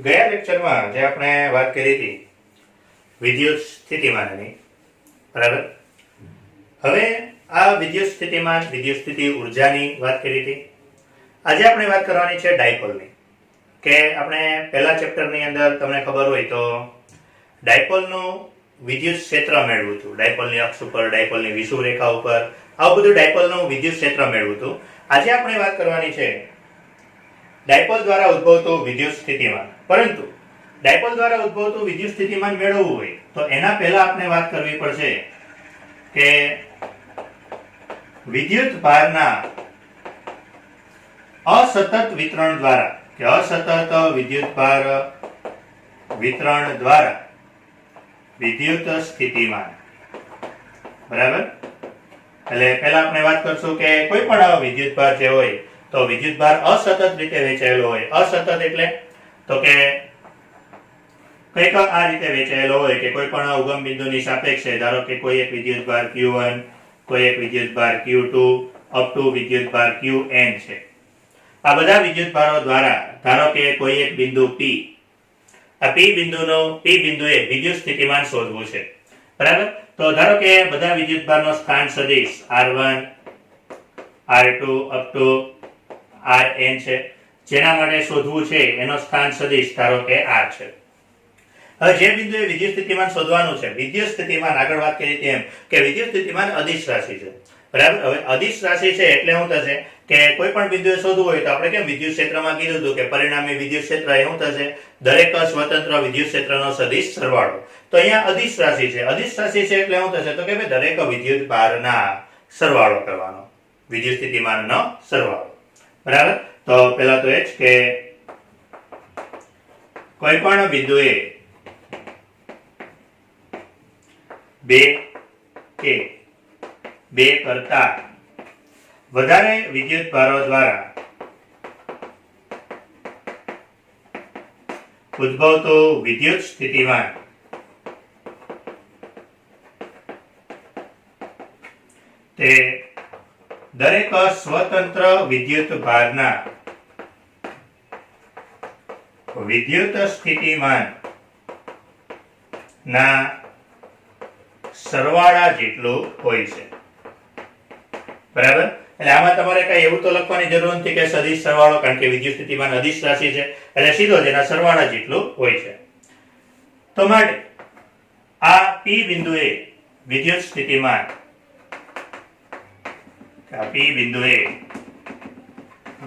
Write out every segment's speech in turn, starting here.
ગયા લેક્ચરમાં જે આપણે વાત કરી હતી વિદ્યુત સ્થિતિમાનની, બરાબર. હવે આ વિદ્યુત સ્થિતિમાન, વિદ્યુત સ્થિતિ ઉર્જાની વાત કરી હતી. આજે આપણે વાત કરવાની છે ડાયપોલની. કે આપણે પહેલા ચેપ્ટરની અંદર તમને ખબર હોય તો ડાયપોલનું વિદ્યુત ક્ષેત્ર મેળવ્યું હતું. ડાયપોલની અક્ષ ઉપર, ડાયપોલની વિષુવ રેખા ઉપર, આવું બધું ડાયપોલનું વિદ્યુત ક્ષેત્ર મેળવ્યું હતું. આજે આપણે વાત કરવાની છે ડાયપોલ દ્વારા ઉદ્ભવતું વિદ્યુત સ્થિતિમાન. પરંતુ ડાયપોલ દ્વારા ઉદ્ભવતું વિદ્યુત સ્થિતિમાન મેળવવું હોય તો એના પહેલા આપણે વાત કરવી પડશે કે વિદ્યુત ભારના અસતત વિતરણ દ્વારા, કે અસતત વિદ્યુત ભાર વિતરણ દ્વારા વિદ્યુત સ્થિતિમાન, બરાબર. એટલે પહેલા આપણે વાત કરશું કે કોઈ પણ વિદ્યુત ભાર જે હોય તો વિદ્યુત ભાર અસતત રીતે વહેંચાયેલો હોય. અસતત એટલે તો કે કંઈક આ રીતે વહેંચાયેલો હોય કે કોઈ પણ ઉગમ બિંદુની સાપેક્ષે, ધારો કે કોઈ એક વિદ્યુત ભાર Q1, કોઈ એક વિદ્યુત ભાર Q2 અપ ટુ વિદ્યુત ભાર Qn છે. આ બધા વિદ્યુત ભારો દ્વારા ધારો કે કોઈ એક બિંદુ P, આ P બિંદુએ વિદ્યુત સ્થિતિમાન શોધવું છે, બરાબર. તો ધારો કે બધા વિદ્યુત ભારનો સ્થાન સદિશ R1, R2 up to Rn છે. જેના માટે શોધવું છે એનો સ્થાન સદિશ ધારો કે R છે. હવે જે બિંદુએ વિદ્યુત સ્થિતિમાન શોધવાનું છે, વિદ્યુત સ્થિતિમાન આગળ વાત કરી તેમ કે વિદ્યુત સ્થિતિમાન અદિશ રાશિ છે, બરાબર. હવે અદિશ રાશિ છે એટલે શું થશે કે કોઈ પણ બિંદુએ શોધવું હોય તો આપણે કેમ વિદ્યુત ક્ષેત્રમાં કીધું હતું કે પરિણામી વિદ્યુત ક્ષેત્ર એ શું થશે, દરેક સ્વતંત્ર વિદ્યુત ક્ષેત્રનો સદિશ સરવાળો. તો અહીંયા અદિશ રાશિ છે. અદિશ રાશિ છે એટલે શું થશે તો કે દરેક વિદ્યુત ભારના સરવાળો કરવાનો, વિદ્યુત સ્થિતિમાનનો સરવાળો, બરાબર. તો પહેલા તો એ જ કે કોઈ પણ બિંદુએ બે કે બે કરતા વધારે વિદ્યુત ભારો દ્વારા ઉદ્ભવતું વિદ્યુત સ્થિતિમાન તે દરેક સ્વતંત્ર વિદ્યુત ભારના વિદ્યુત સ્થિતિમાન ના સરવાળા જેટલું હોય છે, બરાબર. એટલે આમાં તમારે કઈ એવું તો લખવાની જરૂર નથી કે સદિશ સરવાળો, કારણ કે વિદ્યુત સ્થિતિમાન અદિશ રાશિ છે એટલે સીધો જ એના સરવાળા જેટલું હોય છે. તો માટે આ P બિંદુએ વિદ્યુત સ્થિતિમાન, P બિંદુએ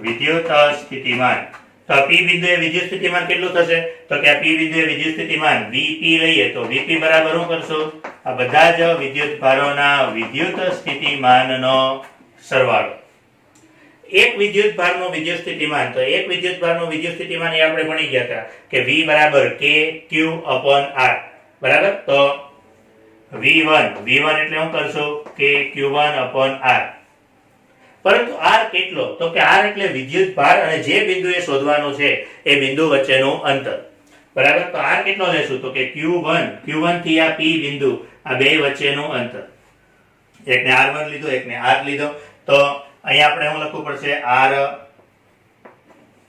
વિદ્યુત સ્થિતિમાન, તો P બિંદુએ વિદ્યુત સ્થિતિમાન કેટલું થશે તો કે આ P બિંદુએ વિદ્યુત સ્થિતિમાન Vp લઈએ તો Vp બરાબર શું કરશું, આ બધા જ વિદ્યુત ભારોના વિદ્યુત સ્થિતિમાનનો સરવાળો. એક વિદ્યુત ભારનું વિદ્યુત સ્થિતિમાન, તો એક વિદ્યુત ભારનું વિદ્યુત સ્થિતિમાન એ આપણે ભણી ગયા હતા કે V બરાબર KQ upon R, બરાબર. તો V1 એટલે શું કરશું કે Q1 upon R. પરંતુ R કેટલો તો કે R એટલે વિદ્યુત ભાર અને જે બિંદુએ શોધવાનું છે એ બિંદુ વચ્ચેનું અંતર, બરાબર. તો R કેટલો લેશું તો કે Q1 થી આ P બિંદુ, આ બે વચ્ચેનું અંતર. એકને R1 લીધો, એકને R લીધો. તો અહીંયા આપણે શું લખવું પડશે, R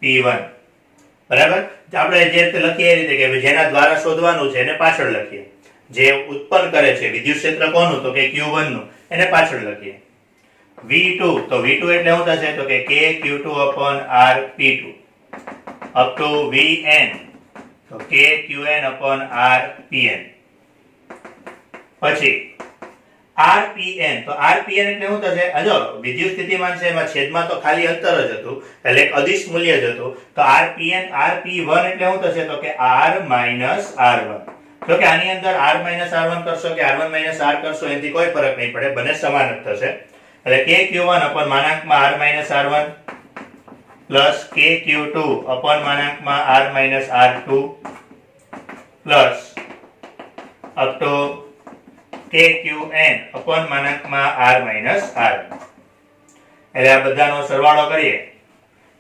P1, બરાબર. આપણે જે રીતે લખીએ એ રીતે કે જેના દ્વારા શોધવાનું છે એને પાછળ લખીએ. જે ઉત્પન્ન કરે છે વિદ્યુત ક્ષેત્ર કોનું તો કે Q1 નું, એને પાછળ લખીએ. V2, તો V2 એટલે શું થશે તો કે KQ2 upon R P2 up to Vn, તો KQn upon R Pn. પછી RPn, તો RPn એટલે શું થશે, જો વિદ્યુત સ્થિતિમાન છે એમાં છેદમાં તો ખાલી અંતર જ હતું એટલે એક અદિશ મૂલ્ય જ હતું. તો RPn, RP1 એટલે શું થશે તો કે R minus R1. જો કે આની અંદર R minus R1 કરશો કે R1 minus R કરશો એનાથી કોઈ ફરક નહીં પડે, બંને સમાન જ થશે. એટલે KQ1 upon માનાંકમાં R minus R1 plus KQ2 upon માનાંકમાં R minus R2 plus up to KQn upon માનાંકમાં R minus R. એટલે આ બધાનો સરવાળો કરીએ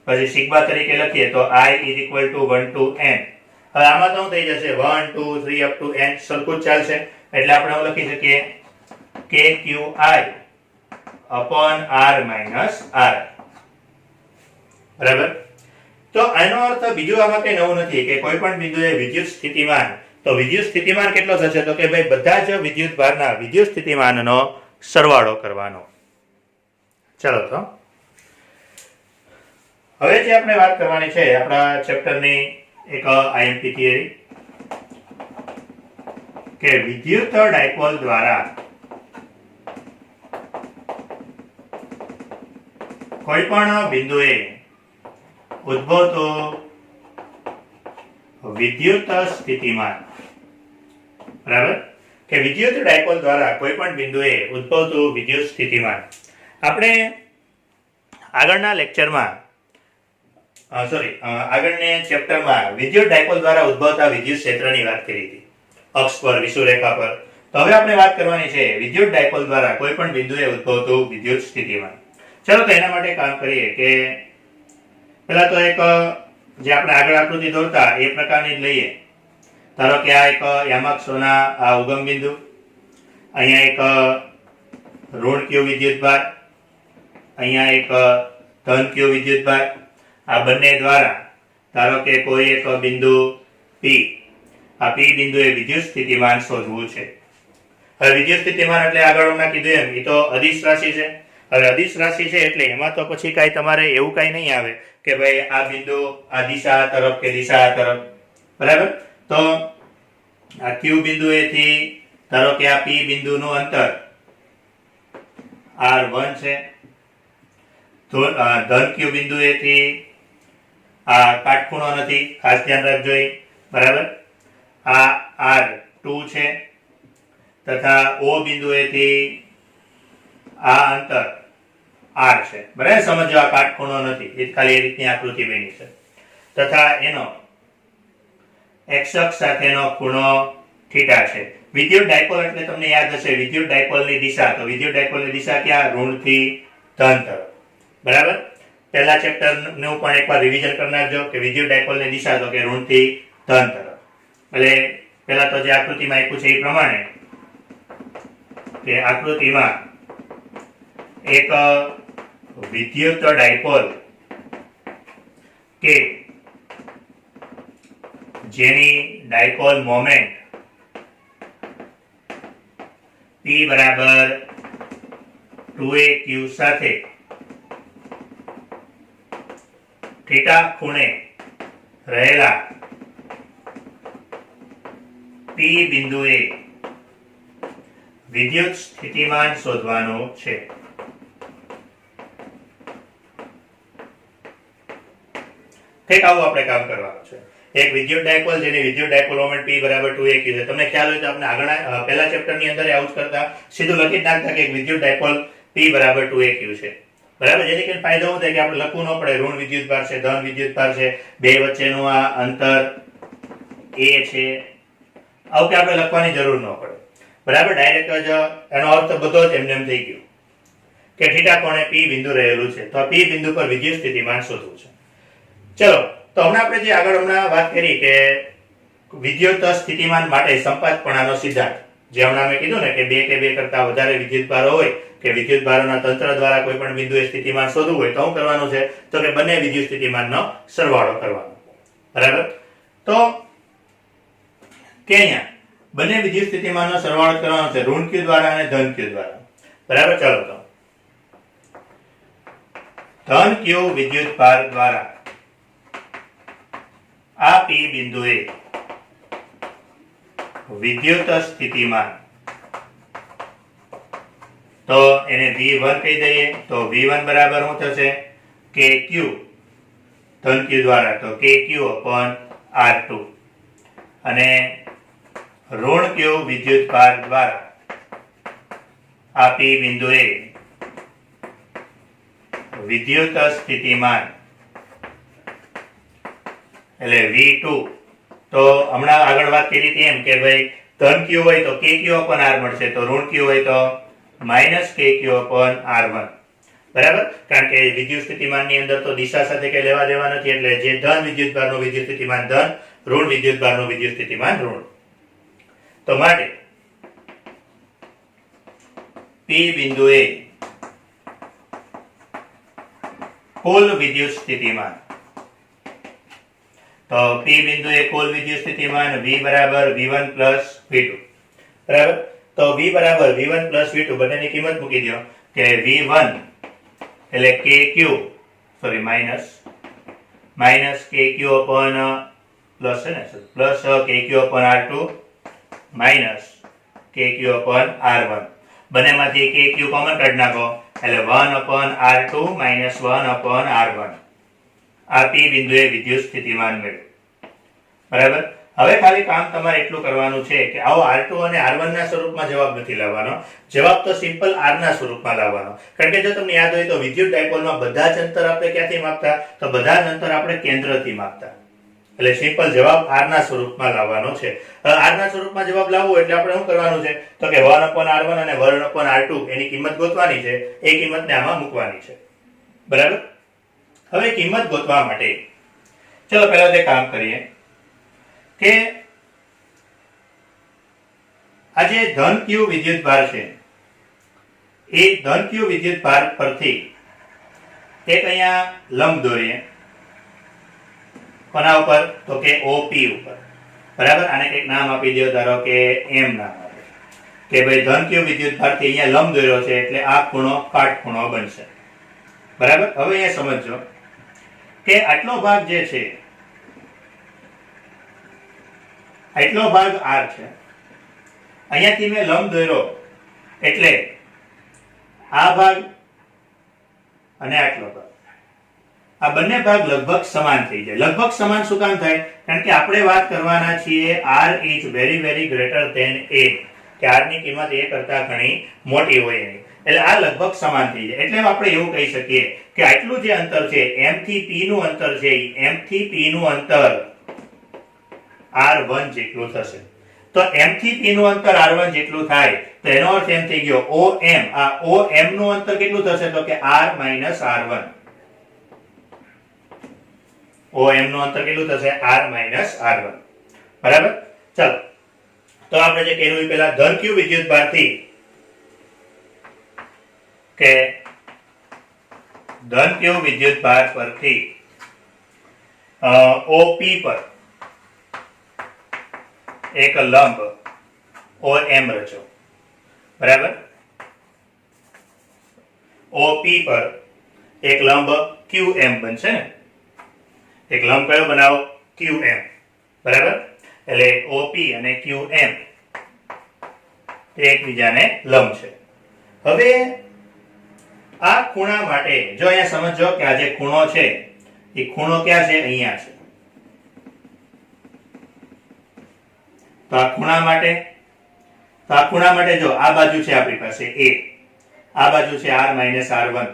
પછી સિગ્મા તરીકે લખીએ તો I is equal to 1 to n. હવે આમાં તો થઈ જશે 1 2 3 up to n સરખું જ ચાલશે. એટલે આપણે હું લખી શકીએ KQi upon R minus R, બરાબર. તો આનો અર્થ બીજું આમાં કઈ નવું નથી કે કોઈ પણ બિંદુએ વિદ્યુત સ્થિતિમાન, તો વિદ્યુત સ્થિતિમાન કેટલો થશે તો કે ભાઈ બધા જ વિદ્યુત ભારના વિદ્યુત સ્થિતિમાનનો સરવાળો કરવાનો. ચલો તો હવે જે આપણે વાત કરવાની છે આપણા ચેપ્ટરની એક આઈએમપી થિયરી કે વિદ્યુત ડાયપોલ દ્વારા કોઈ પણ બિંદુએ ઉદ્ભવતો વિદ્યુત સ્થિતિમાન, બરાબર, કે વિદ્યુત ડાયપોલ દ્વારા કોઈ પણ બિંદુએ ઉદ્ભવતું વિદ્યુત સ્થિતિમાન. આપણે આગળના લેક્ચરમાં આગળના ચેપ્ટરમાં વિદ્યુત ડાયપોલ દ્વારા ઉદ્ભવતા વિદ્યુત ક્ષેત્રની વાત કરી હતી અક્ષ પર, વિષુવરેખા પર. તો હવે આપણે વાત કરવાની છે વિદ્યુત ડાયપોલ દ્વારા કોઈ પણ બિંદુએ ઉદ્ભવતું વિદ્યુત સ્થિતિમાન. ચલો તો એના માટે કામ કરીએ કે પેલા તો એક જે આપણે આગળ આકૃતિ દોરતા એ પ્રકારની જ લઈએ. ધારો કે આ એક યામાક્ષોના આ ઉગમ બિંદુ, અહીંયા એક ઋણ ક્યુ વિદ્યુતભાર, અહીંયા એક ધન ક્યુ વિદ્યુતભાર. આ બંને દ્વારા ધારો કે કોઈ એક બિંદુ P, આ P બિંદુએ વિદ્યુત સ્થિતિમાન શોધવું છે. હવે વિદ્યુત સ્થિતિમાન એટલે આગળ હમણાં કીધું એમ એ તો અદિશ રાશિ છે. હવે અદિશ રાશિ છે એટલે એમાં તો પછી કાંઈ તમારે એવું કાંઈ નહીં આવે કે ભાઈ આ બિંદુ આ દિશા આ તરફ કે દિશા આ તરફ, બરાબર. તો આ Q બિંદુએથી ધારો કે આ P બિંદુનું અંતર R1 છે, તો ધન Q બિંદુએથી આ કાટખૂણો નથી, ખાસ ધ્યાન રાખજો, બરાબર. આ R2 છે તથા O બિંદુએથી આ અંતર R છે, બરાબર. સમજો આ કાટખૂણો નથી, એ ખાલી એ રીતની આકૃતિ બની છે. તથા એનો x અક્ષ સાથેનો ખૂણો થીટા છે. વિદ્યુત ડાયપોલ એટલે તમને યાદ હશે વિદ્યુત ડાયપોલની દિશા, તો વિદ્યુત ડાયપોલની દિશા ક્યાં? ઋણથી ધન તરફ, બરાબર. પહેલા ચેપ્ટરનું પણ એકવાર રિવિઝન કરી નાખજો કે વિદ્યુત ડાયપોલની દિશા તો કે ઋણથી ધન તરફ. એટલે પહેલા તો જે આકૃતિમાં આપ્યું છે એ પ્રમાણે કે આકૃતિમાં એક વિદ્યુત ડાયપોલ કે જેની ડાયપોલ મોમેન્ટ P બરાબર 2aq સાથે થીટા ખૂણે રહેલા P બિંદુએ વિદ્યુત સ્થિતિમાન શોધવાનું છે. ઠીક, આવું આપણે કામ કરવાનું છે. એક વિદ્યુત ડાયપોલ જેની વિદ્યુત ડાયપોલ મોમેન્ટ P બરાબર 2aq છે. તમને ખ્યાલ હોય તો આપણે આગળના પહેલા ચેપ્ટરની અંદર આવું જ કરતા, સીધું લખી જ નાખતા કે એક વિદ્યુત ડાયપોલ P બરાબર 2aq છે, બરાબર. જેથી કરીને ફાયદો શું થાય કે આપણે લખવું ન પડે ઋણ વિદ્યુતભાર છે, ધન વિદ્યુતભાર છે, બે વચ્ચેનું આ અંતર a છે, આવું કે આપણે લખવાની જરૂર ન પડે, બરાબર. ડાયરેક્ટ જ એનો અર્થ બધો જ એમને એમ થઈ ગયો કે થીટા કોણે P બિંદુ રહેલું છે, તો P બિંદુ પર વિદ્યુત સ્થિતિમાન શોધવું છે. ચલો તો હમણાં આપણે જે આગળ હમણાં વાત કરી કે વિદ્યુત સ્થિતિમાન માટે સંપાતપણાનો સિદ્ધાંત, જે હમણાં મેં કીધું ને કે બે કરતા વધારે વિદ્યુતભારો હોય કે વિદ્યુતભારોના તંત્ર દ્વારા કોઈ પણ બિંદુએ સ્થિતિમાન શોધવું હોય તો શું કરવાનું છે તો કે બંને વિદ્યુત સ્થિતિમાનનો સરવાળો કરવાનો, બરાબર. તો કે અહીંયા બંને વિદ્યુત સ્થિતિમાનનો સરવાળો કરવાનો છે ઋણ Q દ્વારા અને ધન Q દ્વારા, બરાબર. ચલો તો ધન Q વિદ્યુતભાર દ્વારા આ P બિંદુએ વિદ્યુત સ્થિતિમાન, તો એને V1 કહી દઈએ. તો V1 બરાબર શું થશે? KQ ધન Q દ્વારા, તો KQ upon R2. અને ઋણ Q વિદ્યુતભાર દ્વારા આ P બિંદુએ વિદ્યુત સ્થિતિમાન એટલે V2. તો હમણાં આગળ વાત કરી હતી એમ કે ભાઈ ધન Q હોય તો KQ upon R મળશે, તો ઋણ Q હોય તો -KQ upon R1, બરાબર. કારણ કે વિદ્યુત સ્થિતિમાનની અંદર તો દિશા સાથે કઈ લેવા દેવા નથી, એટલે જે ધન વિદ્યુતભારનું વિદ્યુત સ્થિતિમાન ધન, ઋણ વિદ્યુતભારનું વિદ્યુત સ્થિતિમાન ઋણ. તો માટે P બિંદુએ કુલ વિદ્યુત સ્થિતિમાન તો P બિંદુએ કુલ વિદ્યુત સ્થિતિમાન V બરાબર V1 પ્લસ V2. બરાબર, તો V બરાબર V1 પ્લસ V2 બંનેની કિંમત મૂકી દો કે V1 એટલે KQ sorry minus KQ upon plus છે ને plus KQ upon R2 minus KQ upon R1. બંનેમાંથી KQ કોમન કાઢી નાખો એટલે 1 upon R2 minus 1 upon R1. આ P બિંદુએ વિદ્યુત સ્થિતિમાન મેળવ્યું. બરાબર, હવે ખાલી કામ તમારે એટલું કરવાનું છે કે આવો R2 અને R1 ના સ્વરૂપમાં જવાબ નથી લાવવાનો, જવાબ તો સિમ્પલ R ના સ્વરૂપમાં લાવવાનો. કારણ કે જો તમને યાદ હોય તો વિદ્યુત ડાયપોલમાં બધા જ અંતર આપણે ક્યાંથી માપતા, તો બધા જ અંતર આપણે કેન્દ્રથી માપતા. એટલે સિમ્પલ જવાબ R ના સ્વરૂપમાં લાવવાનો છે. R ના સ્વરૂપમાં જવાબ લાવવો એટલે આપણે શું કરવાનું છે તો કે 1 upon R1 અને 1 upon R2 એની કિંમત ગોતવાની છે, એ કિંમતને આમાં મૂકવાની છે. બરાબર, હવે કિંમત ગોતવા માટે ચલો પહેલા તે કામ કરીએ કે આ જે ધન Q વિદ્યુત ભાર છે એ ધન Q વિદ્યુત ભાર પરથી એક અહીંયા લંબ દોરીએ. કોના ઉપર તો કે OP ઉપર. બરાબર, આને કંઈક નામ આપી દો, ધારો કે M નામ આપે કે ભાઈ ધન Q વિદ્યુત ભારથી અહીંયા લંબ દોર્યો છે એટલે આ ખૂણો કાટખૂણો બનશે. બરાબર, હવે અહીંયા સમજો કે આટલો ભાગ જે છે આટલો ભાગ R છે, અહીંયાથી મેં લંબ દોર્યો એટલે આ ભાગ અને આટલો ભાગ, આ બંને ભાગ લગભગ સમાન થઈ જાય. લગભગ સમાન શું કામ થાય? કારણ કે આપણે વાત કરવાના છીએ R is very very greater than A, કે R ની કિંમત A કરતા ઘણી મોટી હોય એની, એટલે આ લગભગ સમાન થઈ જાય. એટલે આપણે એવું કહી શકીએ કે આટલું જે અંતર છે M થી P નું અંતર છે, M થી P નું અંતર R1 જેટલું થશે. તો M થી P નું અંતર R1 જેટલું થાય તો એનો અર્થ એમ થઈ ગયો OM, આ OM નું અંતર કેટલું થશે તો કે R minus R1. OM નું અંતર કેટલું થશે? R minus R1. બરાબર, ચલો તો આપણે જે કર્યું પેલા ધન Q વિદ્યુત ભારથી કે ધન Q વિદ્યુત ભાર પરથી OP પર એક લંબ OM રચો. બરાબર, OP પર એક લંબ QM બનશે ને, એક લંબ કયો બનાવો? QM. બરાબર, એટલે OP અને QM તે એકબીજાને લંબ છે. હવે આ ખૂણા માટે જો અહીંયા સમજો કે આ જે ખૂણો છે એ ખૂણો ક્યાં છે? અહીંયા છે. તો આ ખૂણા માટે જો આ બાજુ છે આપણી પાસે A, આ બાજુ છે R minus R1.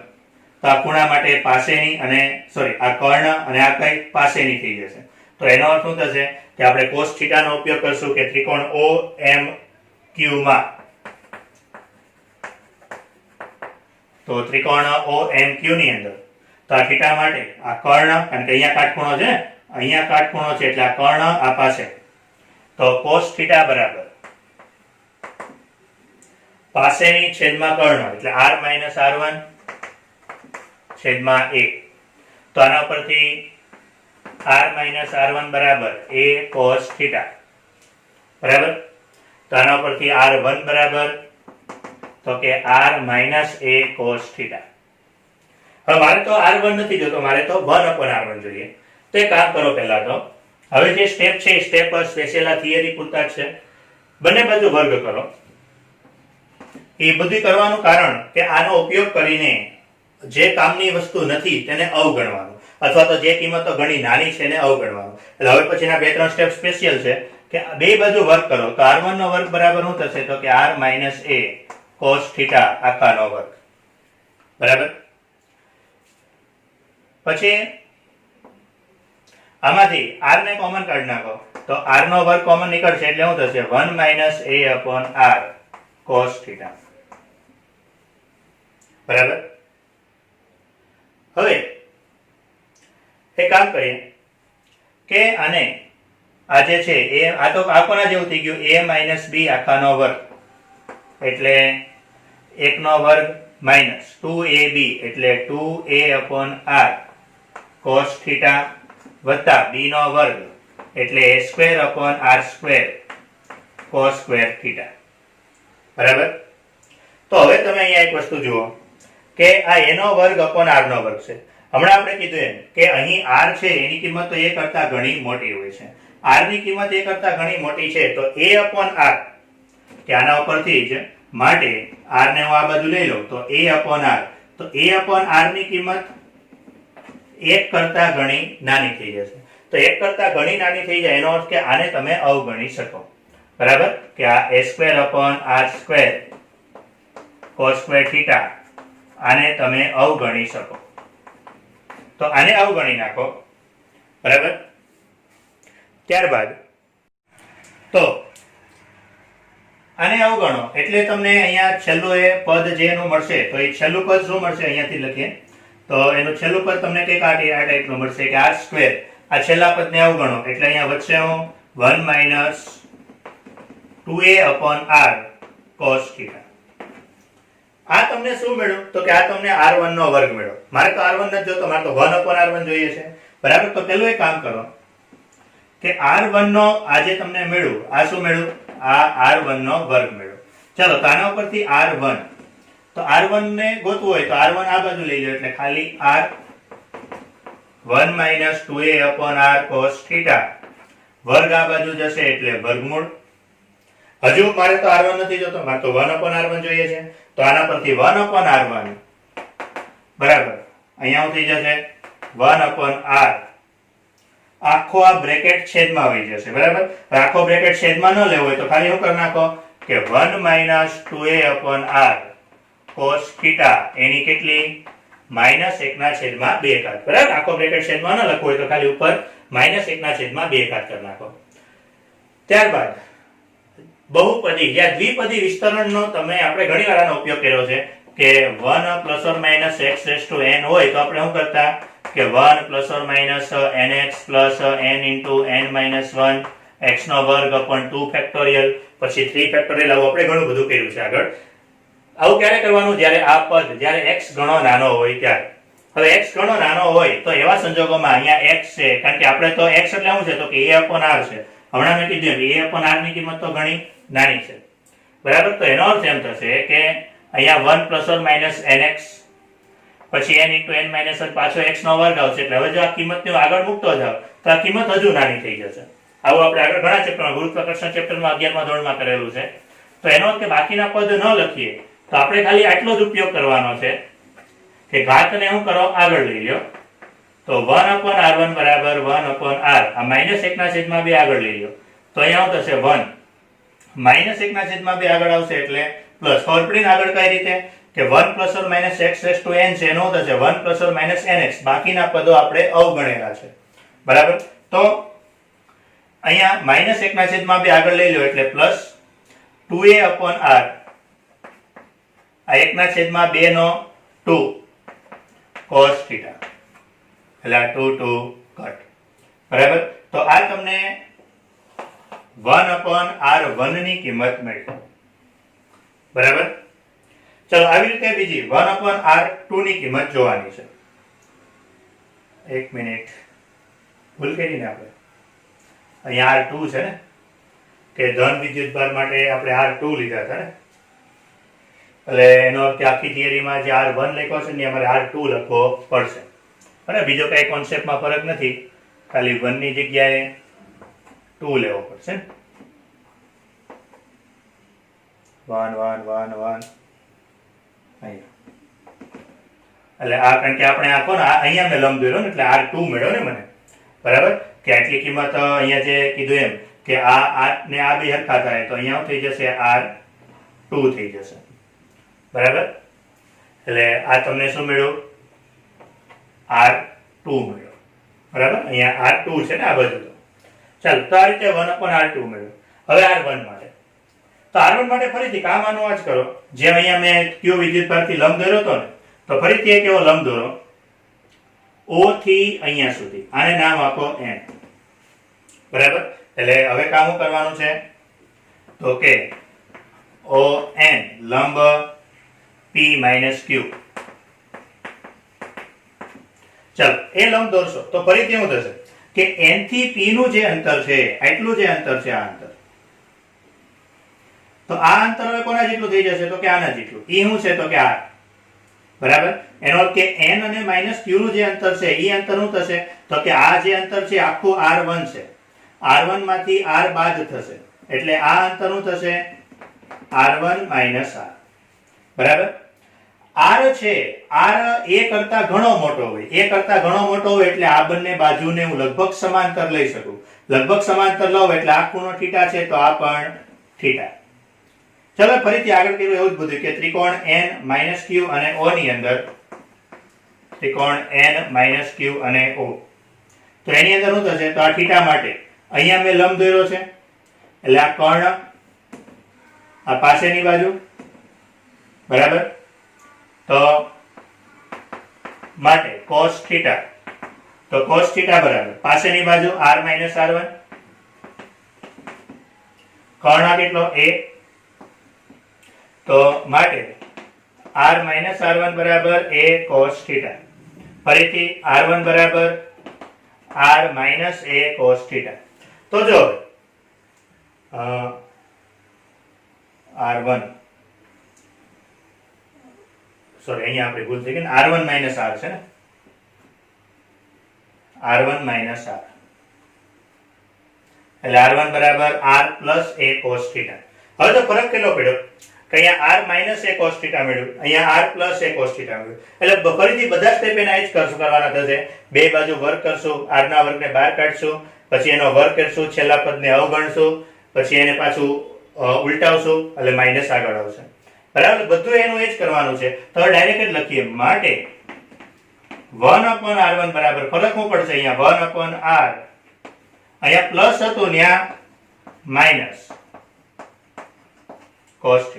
તો આ ખૂણા માટે પાસેની અને સોરી આ કર્ણ અને આ કઈ પાસેની થઈ જશે. તો એનો અર્થ શું થશે કે આપણે cos θ નો ઉપયોગ કરશું કે ત્રિકોણ OMQ માં, તો ત્રિકોણ OMQ ની અંદર તો આ θ માટે આ કર્ણ, કારણ કે અહીંયા કાટખૂણો છે, અહીંયા કાટખૂણો છે એટલે આ કર્ણ આ પાસે, તો cos θ બરાબર પાસેની છેદમાં કર્ણ એટલે R minus R1 છેદમાં A. તો આના પરથી R minus R1 બરાબર A cos θ. બરાબર, તો આના પરથી R1 બરાબર તો કે R minus A cos θ. હવે મારે તો R1 નથી જોતો, મારે તો 1 upon R1 જોઈએ. તો એક કામ કરો પહેલા તો હવે જે સ્ટેપ છે એ સ્ટેપ સ્પેશિયલ આ થિયરી પૂરતા જ છે. બંને બાજુ વર્ગ કરો. એ બધું કરવાનું કારણ કે આનો ઉપયોગ કરીને જે કામની વસ્તુ નથી તેને અવગણવાનું, અથવા તો જે કિંમતો ઘણી નાની છે એને અવગણવાનું. એટલે હવે પછીના 2-3 સ્ટેપ સ્પેશિયલ છે કે બે બાજુ વર્ગ કરો તો R1 નો વર્ગ બરાબર શું થશે તો કે R minus A cos θ આખાનો વર્ગ. બરાબર, પછી આમાંથી R ને કોમન કાઢી નાખો તો R નો વર્ગ કોમન નીકળશે એટલે શું થશે 1 minus A upon R cos θ. બરાબર, હવે એક કામ કરીએ કે આને આ જે છે એ આ તો આ કોના જેવું થઈ ગયું A minus B આખાનો વર્ગ એટલે 1 નો વર્ગ minus 2AB એટલે 2A upon R cos θ વત્તા b નો વર્ગ એટલે a square upon r square cos square theta. બરાબર. તો હવે તમે અહીંયા એક વસ્તુ જુઓ કે આ a નો વર્ગ અપોન r નો વર્ગ છે. હમણાં આપણે કીધું એમ કે અહીં r છે એની કિંમત તો a કરતા ઘણી મોટી હોય છે. r ની કિંમત a કરતા ઘણી મોટી છે તો a અપોન r કે આના ઉપરથી જ માટે r ને હું આ બાજુ લઈ લઉં તો a અપોન r, તો a અપોન r ની કિંમત 1 કરતા ઘણી નાની થઈ જશે. તો 1 કરતા ઘણી નાની થઈ જાય એનો અર્થ કે આને તમે અવગણી શકો. બરાબર કે આ a square upon r square cos square theta આને તમે અવગણી શકો. તો આને અવગણી નાખો. બરાબર. ત્યારબાદ તો આને અવગણો એટલે તમને અહીંયા છેલ્લું એ પદ જેનું મળશે તો એ છેલ્લું પદ શું મળશે અહીંયાથી લખીએ તો એનું છેલ્લું પદ તમને કંઈક આ ટાઈપનું મળશે કે r સ્ક્વેર. આ છેલ્લા પદને અવગણો એટલે અહીંયા વધશે હું 1 minus 2a upon r cos theta. આ તમને શું મળ્યું તો કે આ તમને r1 નો વર્ગ મળ્યો. મારે તો r1 નથી જોતો, મારે તો 1 અપોન r1 જોઈએ છે. બરાબર. તો પેલું એક કામ કરો કે r1 નો આ જે તમને મળ્યું આ શું મળ્યું આ r1 નો વર્ગ મળ્યો. ચલો તો આના ઉપરથી r1 તો r1 ને ગોતવું હોય તો r1 આ બાજુ લઈ લો એટલે ખાલી r 1 minus 2a upon r cos theta વર્ગ આ બાજુ જશે એટલે વર્ગમૂળ. હજુ મારે તો r1 નથી જોતો, મારે તો 1 અપોન r1 જોઈએ છે. તો આના પરથી 1 અપોન r1 બરાબર અહીંયા શું થઈ જશે 1 અપોન r આખો આ બ્રેકેટ છેદમાં આવી જશે. બરાબર. આખો બ્રેકેટ છેદમાં ન લેવો હોય તો ખાલી શું કરી નાખો કે 1 minus 2a upon r cos theta એની કેટલી -1 ના છેદમાં 2 ઘાત. બરાબર. આખો બ્રેકેટ છેદમાં ન લખવો હોય તો ખાલી ઉપર -1 ના છેદમાં 2 ઘાત કરી નાખો. ત્યારબાદ બહુપદી या દ્વિપદી વિસ્તરણનો તમે આપણે ઘણી વાર આનો ઉપયોગ કર્યો છે કે 1 ± x raised to n હોય તો આપણે શું કરતા કે 1 ± nx n into n - 1 x નો વર્ગ upon 2 ફેક્ટોરિયલ પછી 3 ફેક્ટોરિયલ આવું આપણે ઘણું બધું કર્યું છે આગળ. આવું ક્યારે કરવાનું જ્યારે આ પદ જ્યારે x ઘણો નાનો હોય ત્યારે. હવે x ઘણો નાનો હોય તો એવા સંજોગોમાં અહીંયા x છે કારણ કે આપણે તો x એટલે શું છે તો કે a upon r છે. હમણાં મેં કીધું a upon r ની કિંમત તો ઘણી નાની છે. બરાબર. તો એનો અર્થ એમ થશે કે અહીંયા 1 ± nx પછી n into n - 1 પાછો x નો વર્ગ આવશે એટલે હવે જો આ કિંમતને આગળ મૂકતો જાવ તો આ કિંમત હજુ નાની થઈ જશે. આવું આપણે આગળ ઘણા ચેપ્ટરમાં ગુરુત્વાકર્ષણ ચેપ્ટરમાં 11મા ધોરણમાં કરેલું છે. તો એનો અર્થ કે બાકીના પદ ન લખીએ તો આપણે ખાલી આટલો જ ઉપયોગ કરવાનો છે કે ઘાતને શું કરો આગળ લઈ લ્યો તો 1 upon r1 બરાબર 1 upon r આ -1 ના છેદમાં 2 આગળ લઈ લ્યો તો અહીંયા શું થશે 1 -1 ના છેદમાં 2 આગળ આવશે એટલે પ્લસ. ખબર પડી ને આગળ કઈ રીતે કે 1 ± x raised to n છે એનો થશે 1 ± nx. બાકીના પદો આપણે અવગણેલા છે. બરાબર. તો અહીંયા -1 ના છેદમાં 2 આગળ લઈ લો એટલે પ્લસ 2a upon r આ 1 ના છેદમાં 2 નો 2 cos થીટા એટલે 2 કટ. બરાબર. તો આ તમને 1 upon r1 ની કિંમત મળી. બરાબર. ચલો આવી રીતે બીજી 1 upon r2 ની કિંમત જોવાની છે. એક મિનિટ ભૂલ કરીને આપણે અહીંયા r2 છે ને કે ધન વિદ્યુતભાર માટે આપણે r2 લીધા હતા ને એટલે એનો અર્થ આખી થિયરીમાં જે r1 લખ્યો છે ને અમારે r2 લખવો પડશે. બરાબર. બીજો કઈ કોન્સેપ્ટમાં ફરક નથી, ખાલી 1 ની જગ્યાએ 2 લેવો પડશે. 1 1 1 1 એટલે આ કારણ કે આપણે આ કોણ અહીંયા મેં લંબ દોર્યો ને એટલે r2 મળ્યો ને મને. બરાબર. કે આટલી કિંમત અહીંયા જે કીધું એમ કે આ ને આ બે હરખા થાય તો અહીંયા થઈ જશે r2 થઈ જશે. બરાબર. એટલે આ તમને શું મળ્યું r2 મળ્યો. બરાબર. અહીંયા r2 છે ને આ બાજુ તો ચાલો તો આ રીતે 1 upon r2 મળ્યું. હવે r1 માટે તો r1 માટે ફરીથી કામ આનું આ જ કરો જેમ અહીંયા મેં q વિદ્યુતભારથી લંબ દોર્યો હતો ને તો ફરીથી એક એવો લંબ દોરો o થી અહીંયા સુધી આને નામ આપો n. બરાબર. એટલે હવે કામ કરવાનું છે તો કે o n લંબ p - q. ચાલો એ લંબ દોરશો તો ફરીથી શું થશે કે કે n થી p નું જે અંતર છે આટલું જે અંતર છે આ અંતર, તો આ અંતર હવે કોના જેટલું થઈ જશે? તો કે આના જેટલું. એ શું છે? તો કે r. બરાબર. એનો અર્થ કે n અને -q નું જે અંતર છે એ અંતર શું થશે? તો કે આ જે અંતર છે આખું r1 છે, r1 માંથી r બાદ થશે એટલે આ અંતર શું થશે? r1 - r. બરાબર. r છે, r a કરતા ઘણો મોટો હોય, a કરતા ઘણો મોટો હોય એટલે આ બંને બાજુને હું લગભગ સમાંતર લઈ શકું. લગભગ સમાંતર લઉં એટલે આ ખૂણો θ છે તો આ પણ θ. ચલો ફરીથી આગળ કર્યું એવું જ બધું કે ત્રિકોણ n - q અને o ની અંદર, ત્રિકોણ n - q અને o, તો એની અંદર શું થશે? તો આ θ માટે અહીંયા મેં લંબ દોર્યો છે એટલે આ કર્ણ આ પાસેની બાજુ, બરાબર. તો માટે cos θ, તો cos θ બરાબર પાસેની બાજુ r - r1, કર્ણ કેટલો? a, તો માટે r - r1 બરાબર a cos θ. ફરીથી r1 બરાબર r - a cos θ. તો જો r1 સોરી અહીંયા આપણે ભૂલ થઈ ગઈ ને, r1 - r છે ને, r1 - r એટલે r1 બરાબર r + a cos θ. હવે તો ફરક કેટલો પડ્યો કે અહીંયા r - a cos θ મળ્યું, અહીંયા r + a cos θ મળ્યું. એટલે ફરીથી બધા સ્ટેપ એના જ કરવાના થશે. બે બાજુ વર્ગ કરશું, r ના વર્ગને બહાર કાઢશું, પછી એનો વર્ગ કરશું, છેલ્લા પદને અવગણશું, પછી એને પાછું ઉલટાવશું એટલે માઈનસ આગળ આવશે. બરાબર. બધું એનું એ જ કરવાનું છે. તો ડાયરેક્ટ જ લખીએ. માટે 1/r1 બરાબર ફરક શું પડશે? અહીંયા 1/r, અહીંયા પ્લસ હતું ત્યાં માઈનસ cos θ.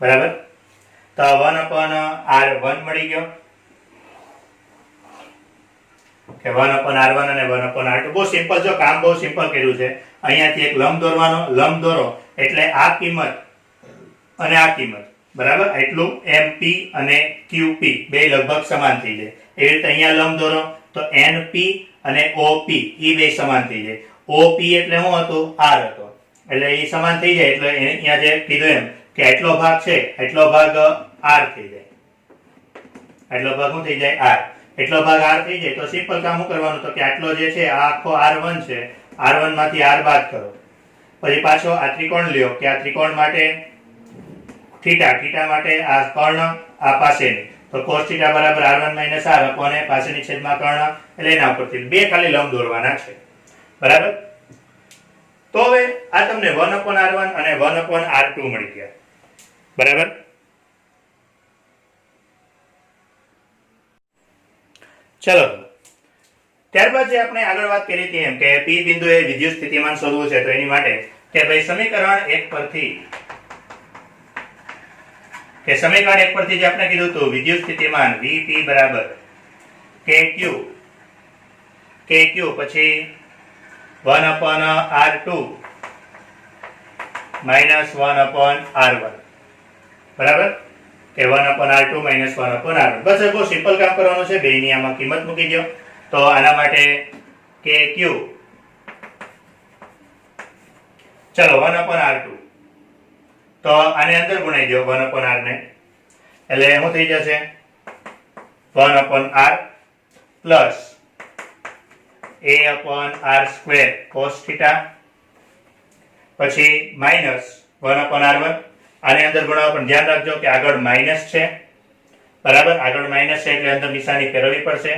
બરાબર. તો 1/r1 મળી ગયો કે 1/r1 અને 1/r2. બહુ સિમ્પલ, જો કામ બહુ સિમ્પલ કર્યું છે. અહીંયાથી એક લંબ દોરવાનો, લંબ દોરો એટલે આ કિંમત અને આ કિંમત, બરાબર, એટલું mp અને qp બે લગભગ સમાન થઈ જાય. એવી રીતે અહીંયા લંબ દોરો તો np અને op એ બે સમાન થઈ જાય. op એટલે શું હતું? r હતો, એટલે એ સમાન થઈ જાય. એટલે અહીંયા જે કીધું એમ કે આટલો ભાગ છે, આટલો ભાગ r થઈ જાય, આટલો ભાગ શું થઈ જાય? r. એટલો ભાગ r થઈ જાય તો સિમ્પલ કામ શું કરવાનું? તો કે આટલો જે છે આ આખો r1 છે, r1 માંથી r બાદ કરો, પછી પાછો આ ત્રિકોણ લ્યો કે આ ત્રિકોણ માટે θ, θ માટે આ કર્ણ આ પાસેની, તો cos θ બરાબર r1 - r અપોને પાસેની છેદમાં કર્ણ, એટલે એના ઉપરથી બે ખાલી લંબ દોરવાના છે. બરાબર. તો હવે આ તમને 1/r1 અને 1/r2 મળી ગયા. બરાબર. ચલો ત્યારબાદ જે આપણે આગળ વાત કરી હતી એમ કે p બિંદુએ વિદ્યુત સ્થિતિમાન શોધવું છે, તો એની માટે કે ભાઈ સમીકરણ 1 પરથી જે આપણે કીધું હતું વિદ્યુત સ્થિતિમાન Vp બરાબર kq પછી 1/r2 minus 1/r1. બરાબર કે 1/r2 minus 1/r1. બસ બહુ સિમ્પલ કામ કરવાનું છે. બેની આમાં કિંમત મૂકી દો. તો આના માટે kq, ચલો 1/r2, તો આને અંદર ગુણાઈ દો 1/r ને, એટલે શું થઈ જશે? 1/r પ્લસ a/r² cos θ, પછી માઇનસ 1/r1. આને અંદર ગુણાવો, પણ ધ્યાન રાખજો કે આગળ માઇનસ છે. બરાબર. આગળ માઇનસ છે એટલે અંદર નિશાની ફેરવવી પડશે.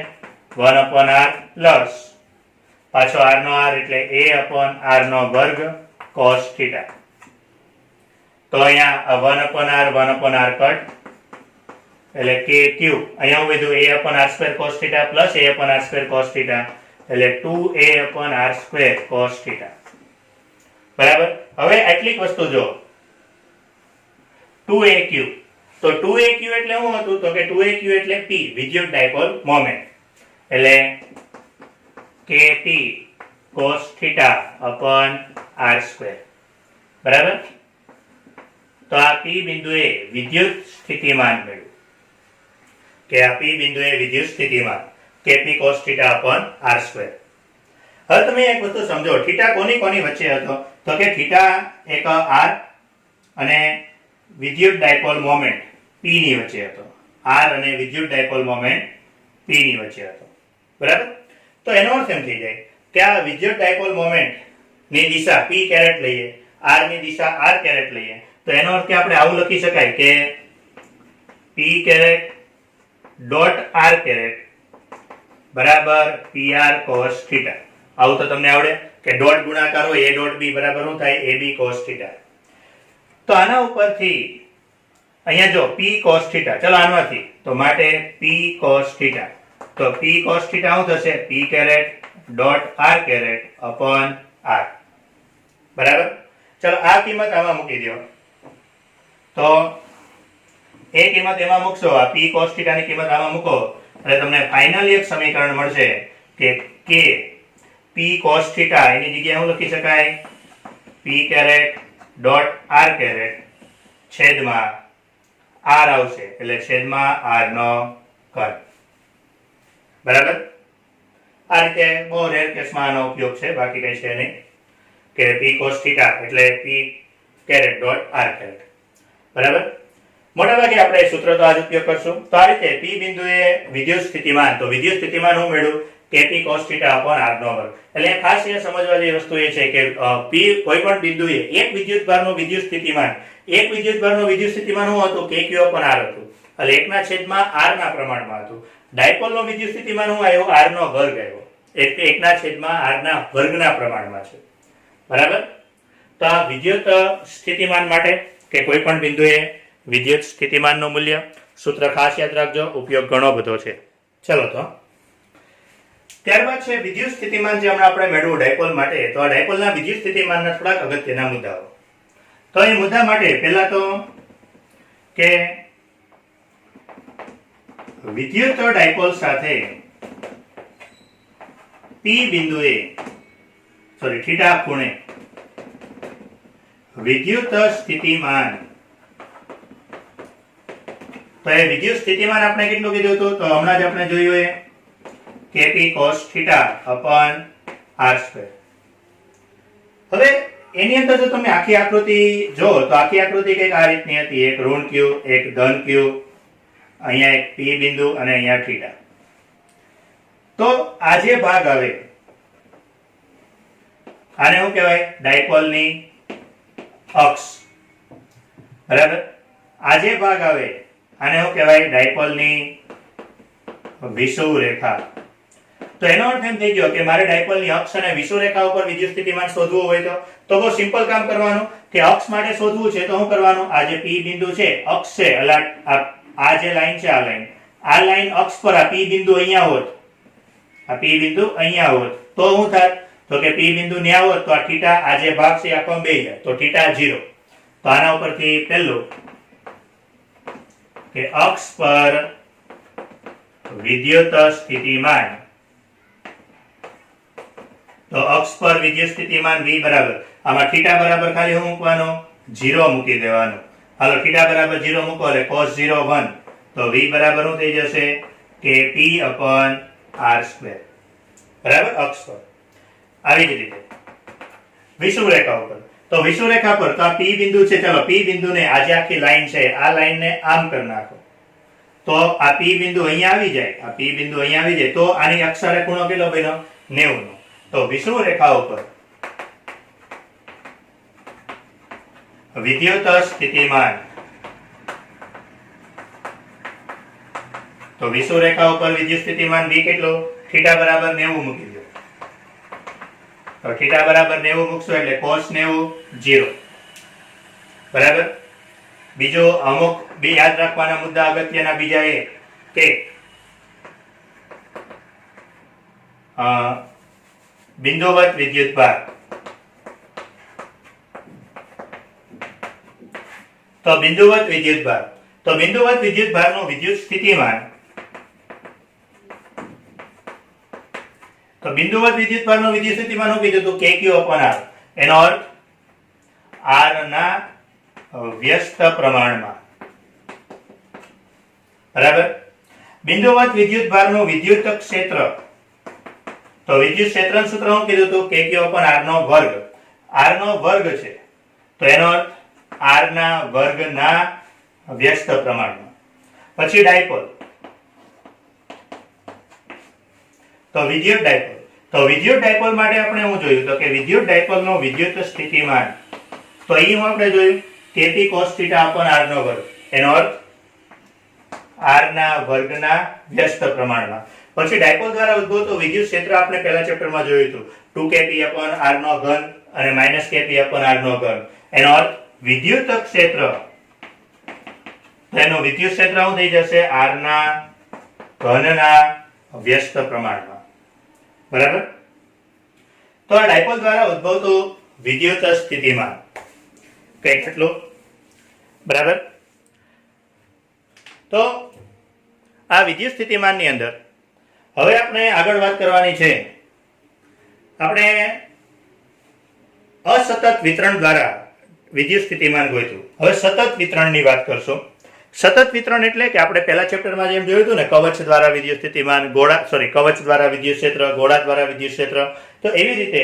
1/r પ્લસ પાછો r નો r એટલે a/r નો વર્ગ cos θ. તો અહીંયા 1/r 1/r કટ એટલે kq, અહીંયા હું કીધું a/r² cos θ plus a/r² cos θ એટલે 2a/r² cos θ. બરાબર. હવે આટલીક વસ્તુ જો 2aq, તો 2aq એટલે શું હતું? તો કે 2aq એટલે p વિદ્યુત ડાયપોલ મોમેન્ટ, એટલે kp cos θ r². બરાબર. તો આ p બિંદુએ વિદ્યુત સ્થિતિમાન મળ્યું કે આ p બિંદુએ વિદ્યુત સ્થિતિમાન. kp cos theta upon r square. હવે તમે એક વસ્તુ સમજો, થીટા કોની વચ્ચે હતો? તો કે થીટા એક r અને વિદ્યુત ડાયપોલ મોમેન્ટ p ની વચ્ચે હતો. r અને વિદ્યુત ડાયપોલ મોમેન્ટ p ની વચ્ચે હતો. બરાબર? તો એનો અર્થ એમ થઈ જાય કે આ વિદ્યુત ડાયપોલ મોમેન્ટ ની દિશા p કેરેટ લઈએ, r ની દિશા r કેરેટ લઈએ, તો એનો અર્થ કે આપણે આવું લખી શકાય કે p caret dot r caret બરાબર pr cos theta. આવું તો તમને આવડે કે ડોટ ગુણાકાર હોય a ડોટ b બરાબર શું થાય? ab cos theta. તો આના ઉપરથી અહીંયા જો p cos theta, ચલો આમાંથી તો માટે p cos theta, તો p cos theta શું થશે? p caret dot r caret upon r. બરાબર? ચલો આ કિંમત આમાં મૂકી દો, તો એ કિંમત એમાં મૂકશો, આ p cos theta ની કિંમત આમાં મૂકો એટલે તમને ફાઇનલી એક સમીકરણ મળશે કે k p cos theta એની જગ્યાએ શું લખી શકાય? p caret dot r caret છેદમાં r આવશે એટલે છેદમાં r નો ઘન. બરાબર? આ રીતે બહુ રેર કેસમાં આનો ઉપયોગ છે, બાકી કઈ છે નહીં, કે p cos theta એટલે p caret dot r caret. બરાબર? મોટાભાગે આપણે સૂત્ર તો આજ ઉપયોગ કરશું. તો આ રીતે p બિંદુએ વિદ્યુત સ્થિતિમાન, તો વિદ્યુત સ્થિતિમાન હું મેળવું? kp cos theta upon r નો વર્ગ. એટલે ખાસ એ સમજવા જેવી વસ્તુ એ છે કે p કોઈ પણ બિંદુએ એક વિદ્યુતભારનું વિદ્યુત સ્થિતિમાન શું હતું? kq upon r હતું. એટલે 1/r ના પ્રમાણમાં હતું. ડાયપોલનો વિદ્યુત સ્થિતિમાન શું આવ્યો? r નો વર્ગ આવ્યો. 1/r ના વર્ગના પ્રમાણમાં છે. બરાબર? તો આ વિદ્યુત સ્થિતિમાન માટે કે કોઈ પણ બિંદુએ વિદ્યુત સ્થિતિમાનનું મૂલ્ય સૂત્ર ખાસ યાદ રાખજો, ઉપયોગ ઘણો બધો છે. ચલો તો ત્યારબાદ છે વિદ્યુત સ્થિતિમાન જે હમણાં આપણે મેળવ્યું ડાયપોલ માટે. તો આ ડાયપોલના વિદ્યુત સ્થિતિમાનના થોડાક અગત્યના મુદ્દાઓ. તો એ મુદ્દા માટે પહેલા તો કે વિદ્યુત ડાયપોલ સાથે p બિંદુએ થીટા ખૂણે વિદ્યુત સ્થિતિમાન, તો એ વિદ્યુત સ્થિતિમાન આપણે કેટલું કીધું હતું? તો હમણાં જ આપણે જોયું એ kp cos theta upon r square. હવે એની અંદર જો તમે આખી આકૃતિ જો તો આખી આકૃતિ કંઈક આ રીતની હતી, એક ઋણ q, એક ધન q, અહીંયા એક p બિંદુ અને અહીંયા થીટા. તો આ જે ભાગ આવે આને શું કહેવાય? ડાયપોલની અક્ષ. બરાબર? આ જે ભાગ આવે આને શું કહેવાય? ડાયપોલની વિષુવ રેખા. તો એનો અર્થ એમ થઈ ગયો કે મારે ડાયપોલની અક્ષ અને વિષુવ રેખા ઉપર વિદ્યુત સ્થિતિમાન શોધવું હોય તો બહુ સિમ્પલ કામ કરવાનું કે અક્ષ માટે શોધવું છે તો શું કરવાનું? આ જે p બિંદુ છે અક્ષ છે, એટલે આ જે લાઈન છે આ લાઈન અક્ષ પર આ p બિંદુ અહીંયા હોત, આ p બિંદુ અહીંયા હોત તો શું થાત? તો કે p બિંદુ ન્યા હોત તો આ થીટા, આ જે ભાગ છે આખો બેહી જાય તો થીટા 0. તો આના ઉપરથી પહેલું કે અક્ષ પર વિદ્યુત સ્થિતિમાન, તો અક્ષ પર વિદ્યુત સ્થિતિમાન v બરાબર, આમાં થીટા બરાબર ખાલી શું મૂકવાનું? 0 મૂકી દેવાનું. હાલો થીટા બરાબર 0 મૂકો એટલે cos 0 1, તો v બરાબર શું થઈ જશે? kp upon r square. બરાબર? અક્ષ પર. આવી જ રીતે વિષુવ રેખા ઉપર, તો વિષુવ રેખા પર તો આ p બિંદુ છે, ચલો p બિંદુને આજે આખી લાઈન છે આ લાઈનને આમ કરી નાખો તો આ p બિંદુ અહીંયા આવી જાય, આ p બિંદુ અહીંયા આવી જાય તો આની અક્ષરે ખૂણો કેટલો બન્યો? 90 નો. તો વિષુવ રેખા ઉપર વિદ્યુત સ્થિતિમાન, તો વિષુવ રેખા ઉપર વિદ્યુત સ્થિતિમાન v કેટલો? થીટા બરાબર 90 મૂકી દો. તો થીટા બરાબર 90 મૂકશો એટલે cos 90 0. બરાબર? બીજો અમુક બે યાદ રાખવાના મુદ્દા અગત્યના બીજા એ કે બિંદુવત વિદ્યુતભાર. તો બિંદુવત વિદ્યુતભારનું વિદ્યુત સ્થિતિમાન, તો બિંદુવત વિદ્યુતભારનું વિદ્યુત સ્થિતિમાન શું કીધું હતું? kq upon r. એનો અર્થ r ના વ્યસ્ત પ્રમાણમાં. બરાબર? બિંદુવત વિદ્યુત ભારનું વિદ્યુત ક્ષેત્ર, તો વિદ્યુત ક્ષેત્રનું સૂત્ર શું કીધું હતું? kq upon r નો વર્ગ. r નો વર્ગ છે તો એનો અર્થ r ના વર્ગના વ્યસ્ત પ્રમાણમાં. પછી ડાયપોલ, તો વિદ્યુત ડાયપોલ. તો વિદ્યુત ડાયપોલ માટે આપણે શું જોયું? તો કે વિદ્યુત ડાયપોલનો વિદ્યુત સ્થિતિમાન, તો અહીં આપણે જોયું kp cos θ upon r નો વર્ગ, એનો અર્થ r ના વર્ગના વ્યસ્ત પ્રમાણમાં. પછી ડાયપોલ દ્વારા ઉદ્ભવતું વિદ્યુત ક્ષેત્ર આપણે પહેલા ચેપ્ટરમાં જોયું હતું 2kp upon r નો ઘન અને -kp upon r નો ઘન, એનો અર્થ વિદ્યુત ક્ષેત્ર, તો એનું વિદ્યુત ક્ષેત્ર શું થઈ જશે? r ના ઘનના વ્યસ્ત પ્રમાણમાં. બરાબર? તો આ ડાયપોલ દ્વારા ઉદ્ભવતું વિદ્યુત સ્થિતિમાન કઈ કેટલું? બરાબર? તો આ વિદ્યુત સ્થિતિમાનની અંદર હવે આપણે આગળ વાત કરવાની છે, આપણે અસતત વિતરણ દ્વારા વિદ્યુત સ્થિતિમાન ગોત્યું. હવે સતત વિતરણની વાત કરશું. સતત વિતરણ એટલે કે આપણે પહેલા ચેપ્ટરમાં જેમ જોયું હતું ને, કવચ દ્વારા વિદ્યુત સ્થિતિમાન, કવચ દ્વારા વિદ્યુત ક્ષેત્ર, ગોળા દ્વારા વિદ્યુત ક્ષેત્ર, તો એવી રીતે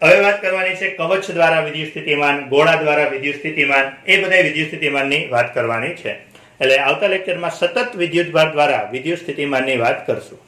હવે વાત કરવાની છે કવચ દ્વારા વિદ્યુત સ્થિતિમાન, ગોળા દ્વારા વિદ્યુત સ્થિતિમાન, એ બધા વિદ્યુત સ્થિતિમાનની વાત કરવાની છે. એટલે આવતા લેક્ચરમાં સતત વિદ્યુતભાર દ્વારા વિદ્યુત સ્થિતિમાનની વાત કરશું.